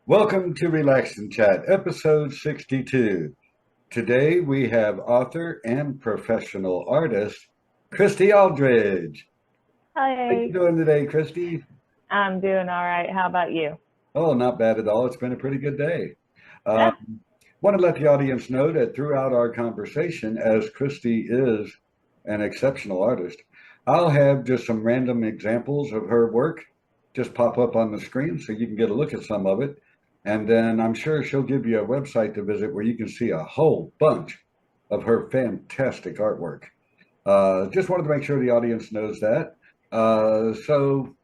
Welcome to Relax and Chat, episode 62. Today we have author and professional artist, Christy Aldridge. How you Hi, doing today, Christy? I'm doing all right. How about you? Oh, not bad at all. It's been a pretty good day. Yeah. Want to let the audience know that throughout our conversation, as Christy is an exceptional artist, I'll have just some random examples of her work just pop up on the screen so you can get a look at some of it. And then I'm sure she'll give you a website to visit where you can see a whole bunch of her fantastic artwork. Just wanted to make sure the audience knows that. So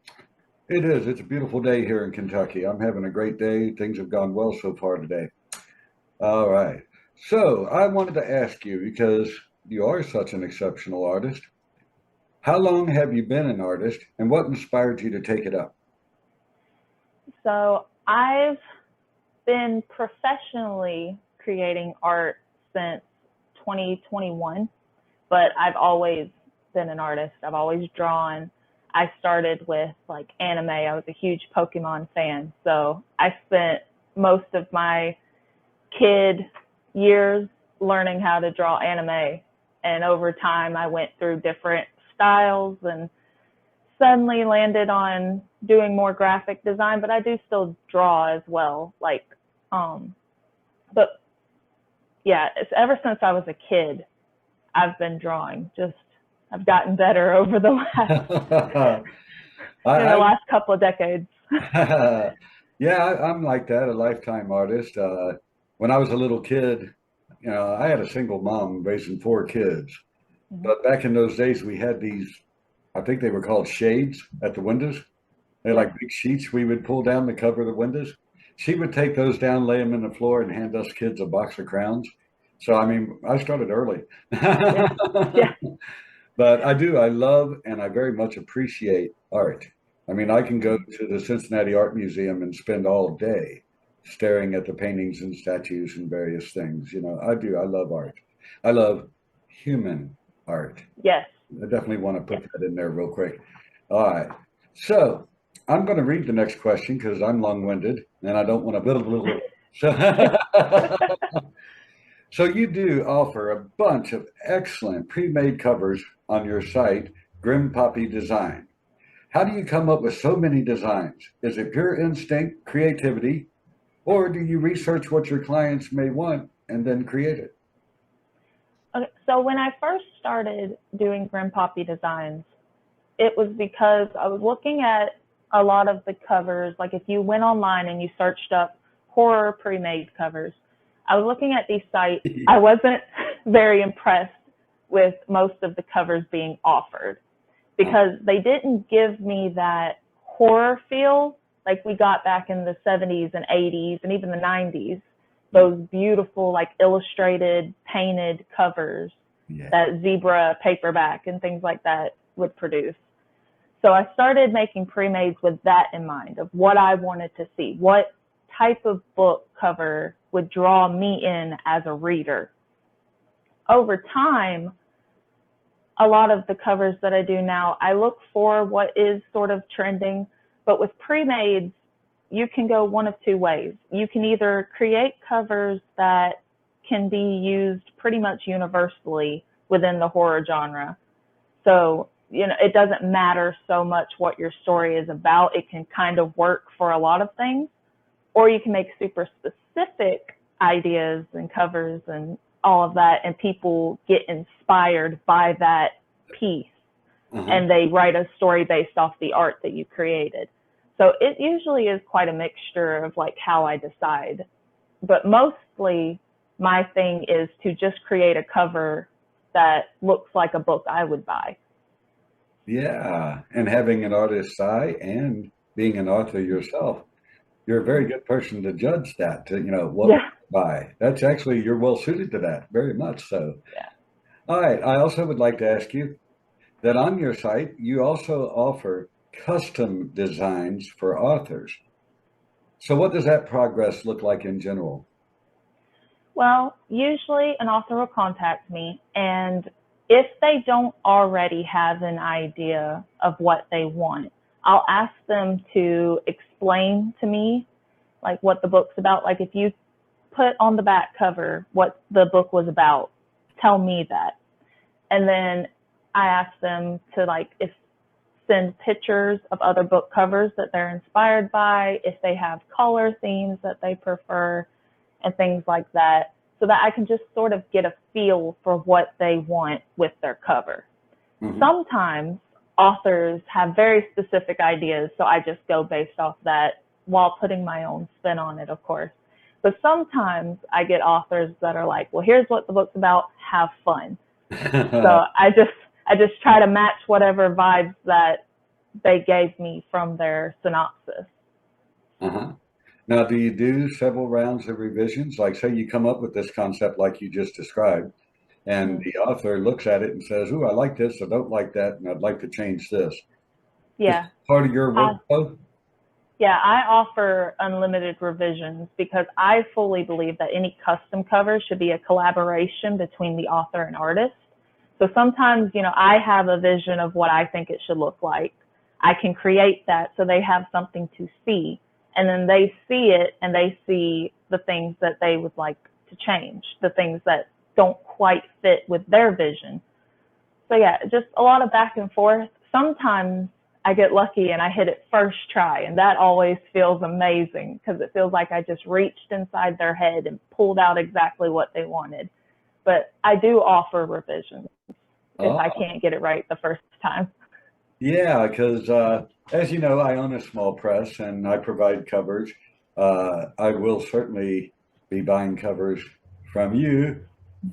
it's a beautiful day here in Kentucky. I'm having a great day. Things have gone well so far today. All right. So I wanted to ask you, because you are such an exceptional artist, how long have you been an artist and what inspired you to take it up? So I've been professionally creating art since 2021, but I've always been an artist. I've always drawn. I started with like anime. I was a huge Pokemon fan. So I spent most of my kid years learning how to draw anime. And over time, I went through different styles and suddenly landed on doing more graphic design, but I do still draw as well. Um, but yeah, it's ever since I was a kid, I've been drawing. Just I've gotten better over the last in the I, last couple of decades. yeah, I'm like that, a lifetime artist. When I was a little kid, I had a single mom raising four kids. Mhm. But back in those days, we had these, I think they were called shades at the windows. They're Yeah, like big sheets we would pull down to cover the windows. She would take those down, lay them in the floor, and hand us kids a box of crowns. So, I mean, I started early. yeah, yeah, But I love and I very much appreciate art. I mean, I can go to the Cincinnati Art Museum and spend all day staring at the paintings and statues and various things. I do. I love art. I love human art. yes, I definitely want to yes. put that in there real quick. All right. So I'm going to read the next question because I'm long-winded and I don't want to blah. So, so you do offer a bunch of excellent pre-made covers on your site, Grim Poppy Design. How do you come up with so many designs? Is it pure instinct, creativity, or do you research what your clients may want and then create it? Okay, so when I first started doing Grim Poppy designs, it was because I was looking at a lot of the covers. Like if you went online and you searched up horror pre-made covers, I was looking at these sites. I wasn't very impressed with most of the covers being offered because they didn't give me that horror feel like we got back in the 70s and 80s and even the 90s. Those beautiful, like illustrated, painted covers Yeah. that Zebra paperback and things like that would produce. So I started making pre-mades with that in mind of what I wanted to see, what type of book cover would draw me in as a reader. Over time, a lot of the covers that I do now, I look for what is sort of trending, but with pre-mades, you can go one of two ways. You can either create covers that can be used pretty much universally within the horror genre. So, it doesn't matter so much what your story is about. It can kind of work for a lot of things. Or you can make super specific ideas and covers and all of that, and people get inspired by that piece Uh-huh. and they write a story based off the art that you created. So it usually is quite a mixture of like how I decide. But mostly my thing is to just create a cover that looks like a book I would buy. Yeah. And having an artist's eye and being an author yourself, you're a very good person to judge that, what Yeah. by. That's actually, you're well suited to that, very much so. Yeah. All right. I also would like to ask you that on your site, you also offer custom designs for authors. So what does that progress look like in general? Well, usually an author will contact me, and if they don't already have an idea of what they want, I'll ask them to explain to me like what the book's about. Like if you put on the back cover what the book was about, tell me that. And then I ask them to send pictures of other book covers that they're inspired by, if they have color themes that they prefer, and things like that, so that I can just sort of get a feel for what they want with their cover. Mm-hmm. Sometimes authors have very specific ideas, so I just go based off that while putting my own spin on it, of course. But sometimes I get authors that are like, well, here's what the book's about, have fun. So I just try to match whatever vibes that they gave me from their synopsis. Uh-huh. Now, do you do several rounds of revisions? Like, say you come up with this concept like you just described, and the author looks at it and says, "Ooh, I like this, I don't like that, and I'd like to change this." Yeah. Is part of your workflow? Yeah, I offer unlimited revisions because I fully believe that any custom cover should be a collaboration between the author and artist. So sometimes, I have a vision of what I think it should look like. I can create that so they have something to see. And then they see it and they see the things that they would like to change, the things that don't quite fit with their vision. So yeah, just a lot of back and forth. Sometimes I get lucky and I hit it first try, and that always feels amazing because it feels like I just reached inside their head and pulled out exactly what they wanted. But I do offer revisions if I can't get it right the first time. Yeah, because as you know, I own a small press and I provide covers. I will certainly be buying covers from you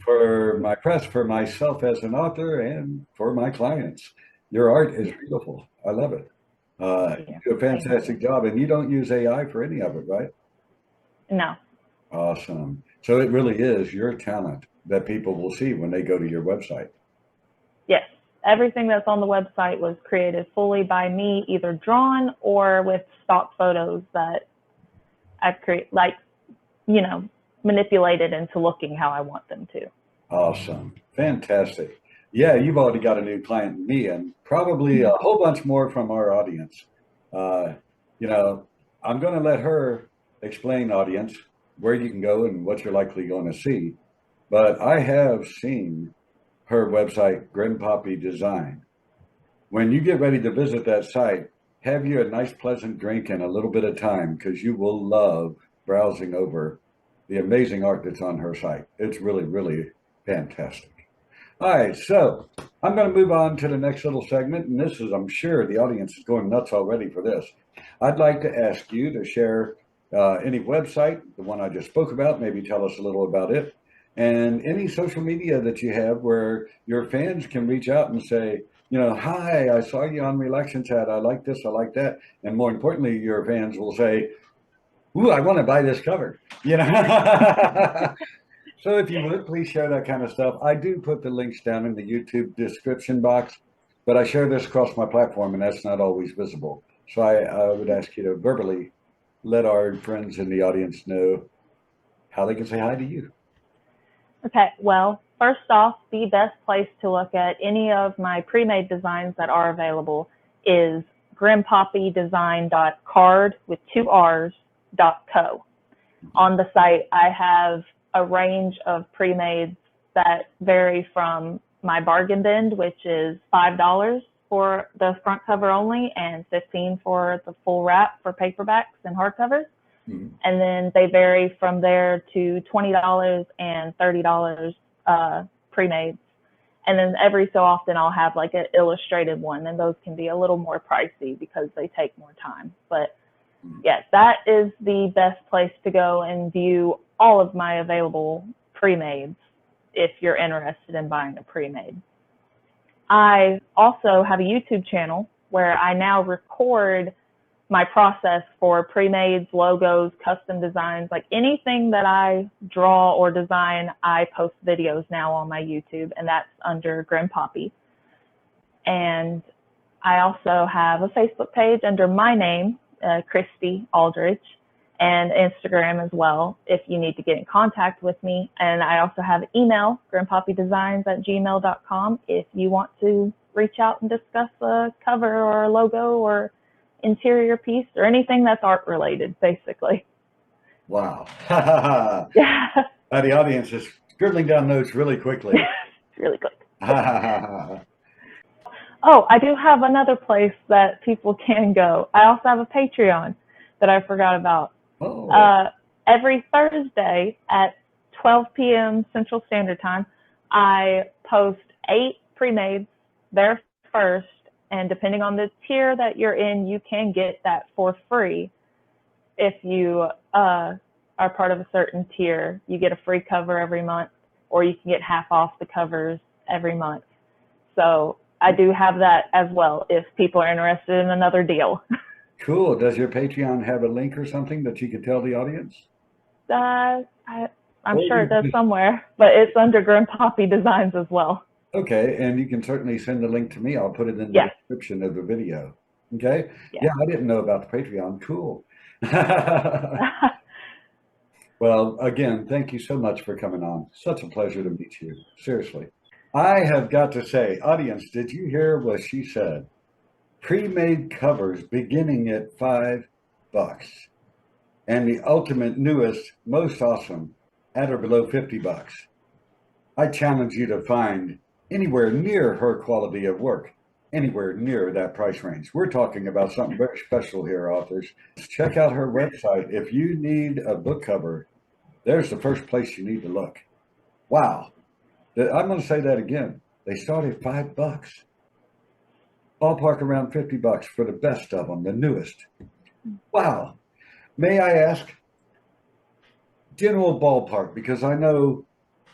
for my press, for myself as an author, and for my clients. Your art is beautiful. I love it. You do a fantastic job, and you don't use AI for any of it, right? No. Awesome. So it really is your talent that people will see when they go to your website. Yes. Everything that's on the website was created fully by me, either drawn or with stock photos that I've manipulated into looking how I want them to. Awesome. Fantastic. Yeah, you've already got a new client in me, and probably a whole bunch more from our audience. I'm going to let her explain, audience, where you can go and what you're likely going to see. But I have seen her website, Grim Poppy Design. When you get ready to visit that site, have you a nice, pleasant drink and a little bit of time, because you will love browsing over the amazing art that's on her site. It's really, really fantastic. All right, so I'm going to move on to the next little segment, and this is, I'm sure the audience is going nuts already for this. I'd like to ask you to share any website, the one I just spoke about, maybe tell us a little about it, and any social media that you have where your fans can reach out and say, hi, I saw you on Relaxing Chat. I like this, I like that. And more importantly, your fans will say, ooh, I want to buy this cover. So if you would, please share that kind of stuff. I do put the links down in the YouTube description box, but I share this across my platform, and that's not always visible. So I would ask you to verbally let our friends in the audience know how they can say hi to you. Okay, well, first off, the best place to look at any of my pre-made designs that are available is grimpoppydesign.card with 2 R's.co. On the site, I have a range of pre-mades that vary from my bargain bin, which is $5 for the front cover only and $15 for the full wrap for paperbacks and hardcovers. And then they vary from there to $20 and $30 pre-mades. And then every so often I'll have like an illustrated one, and those can be a little more pricey because they take more time. But yes, that is the best place to go and view all of my available pre-mades if you're interested in buying a pre-made. I also have a YouTube channel where I now record my process for pre-mades, logos, custom designs, like anything that I draw or design, I post videos now on my YouTube, and that's under Grim Poppy. And I also have a Facebook page under my name, Christy Aldridge, and Instagram as well if you need to get in contact with me. And I also have email, grimpoppydesigns@gmail.com, if you want to reach out and discuss a cover or a logo or interior piece or anything that's art related, basically. Wow. Yeah, The audience is scribbling down notes really quickly. really quick. Oh, I do have another place that people can go. I also have a Patreon that I forgot about. Oh, Every Thursday at 12 p.m. Central Standard Time, I post 8 pre-mades there first, and depending on the tier that you're in, you can get that for free. If you are part of a certain tier, you get a free cover every month, or you can get half off the covers every month. So I do have that as well if people are interested in another deal. cool. Does your Patreon have a link or something that you could tell the audience? I'm Or sure you it does just, somewhere, but it's under Grandpappy Designs as well. okay, and you can certainly send the link to me. I'll put it in the Yes, description of the video. Okay. yes. Yeah, I didn't know about the Patreon. Cool. Well, again, thank you so much for coming on. Such a pleasure to meet you. Seriously. I have got to say, audience, did you hear what she said? Pre-made covers beginning at $5 and the ultimate newest, most awesome at or below $50. I challenge you to find anywhere near her quality of work, anywhere near that price range. We're talking about something very special here, authors. Check out her website. If you need a book cover, there's the first place you need to look. Wow. I'm going to say that again. They start at $5, ballpark around $50 for the best of them, the newest. Wow. May I ask, general ballpark, because I know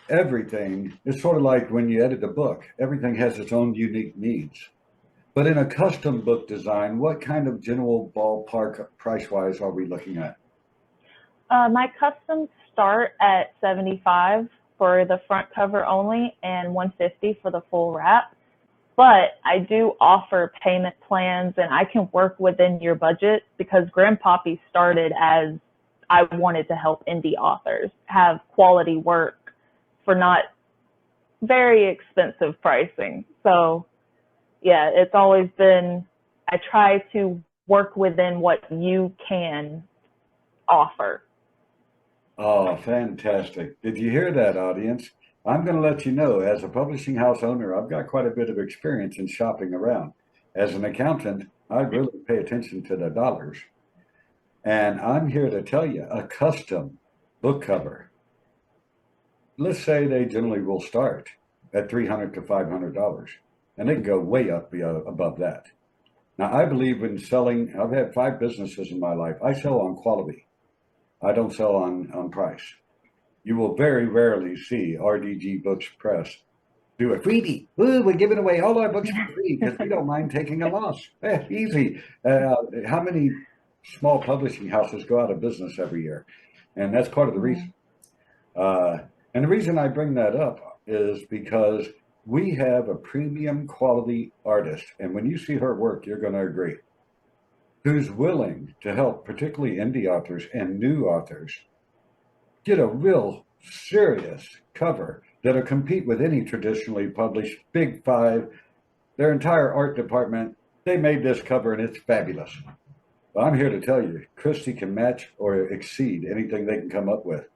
everything is sort of like when you edit a book, everything has its own unique needs. But in a custom book design, what kind of general ballpark price wise are we looking at? My customs start at 75 for the front cover only and 150 for the full wrap. But I do offer payment plans, and I can work within your budget because Grandpappy started as I wanted to help indie authors have quality work for not very expensive pricing. So yeah, it's always been, I try to work within what you can offer. Oh, fantastic. Did you hear that, audience? I'm going to let you know, as a publishing house owner, I've got quite a bit of experience in shopping around. As an accountant, I really pay attention to the dollars. And I'm here to tell you a custom book cover. Let's say they generally will start at $300 to $500, and they can go way up above that. Now, I believe in selling. I've had 5 businesses in my life. I sell on quality. I don't sell on price. You will very rarely see RDG Books Press do a freebie. Ooh, we're giving away all our books for free because we don't mind taking a loss. Easy. How many small publishing houses go out of business every year? And that's part of the reason. And the reason I bring that up is because we have a premium quality artist. And when you see her work, you're going to agree, who's willing to help, particularly indie authors and new authors, get a real serious cover that'll compete with any traditionally published Big Five. Their entire art department, they made this cover and it's fabulous. Well, I'm here to tell you, Christy can match or exceed anything they can come up with.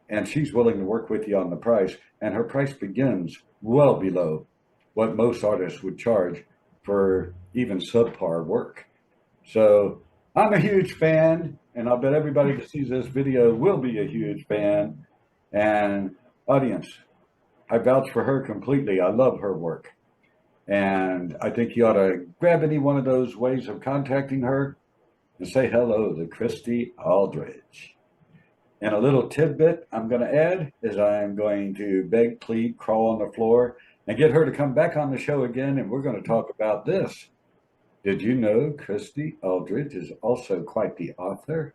And she's willing to work with you on the price. And her price begins well below what most artists would charge for even subpar work. So I'm a huge fan, and I'll bet everybody that sees this video will be a huge fan. And audience, I vouch for her completely. I love her work. And I think you ought to grab any one of those ways of contacting her and say hello to Christy Aldridge. And a little tidbit I'm going to add is I'm going to beg, plead, crawl on the floor, and get her to come back on the show again, and we're going to talk about this. Did you know Christy Aldridge is also quite the author?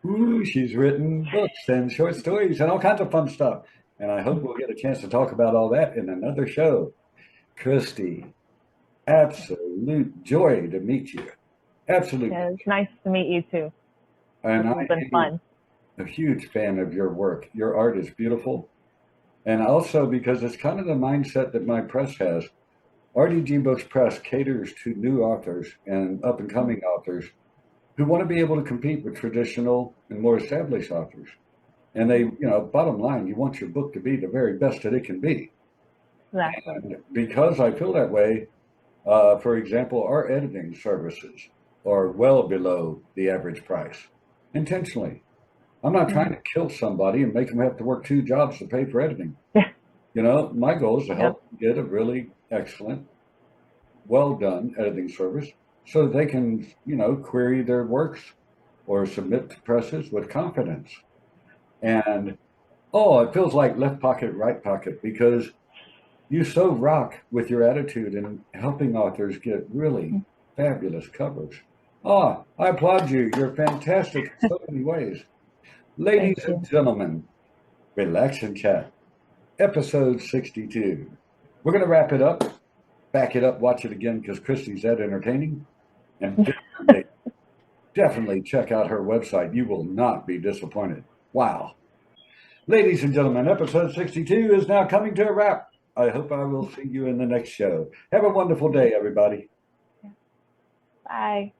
Ooh, she's written books and short stories and all kinds of fun stuff. And I hope we'll get a chance to talk about all that in another show. Christy, absolute joy to meet you. Absolutely. Yeah, it's nice to meet you too. And This has been fun. a huge fan of your work. Your art is beautiful. And also because it's kind of the mindset that my press has. RDG Books Press caters to new authors and up-and-coming authors who want to be able to compete with traditional and more established authors. And they, bottom line, you want your book to be the very best that it can be. Exactly. And because I feel that way, for example, our editing services are well below the average price, intentionally. I'm not trying to kill somebody and make them have to work 2 jobs to pay for editing. Yeah. My goal is to help them get a really excellent, well done editing service so that they can, query their works or submit to presses with confidence. And it feels like left pocket, right pocket, because you so rock with your attitude in helping authors get really fabulous covers. I applaud you. You're fantastic in so many ways. Ladies and gentlemen, relax and chat. Episode 62. We're going to wrap it up, back it up, watch it again because Christy's that entertaining. And definitely check out her website. You will not be disappointed. Wow. Ladies and gentlemen, episode 62 is now coming to a wrap. I hope I will see you in the next show. Have a wonderful day, everybody. Bye.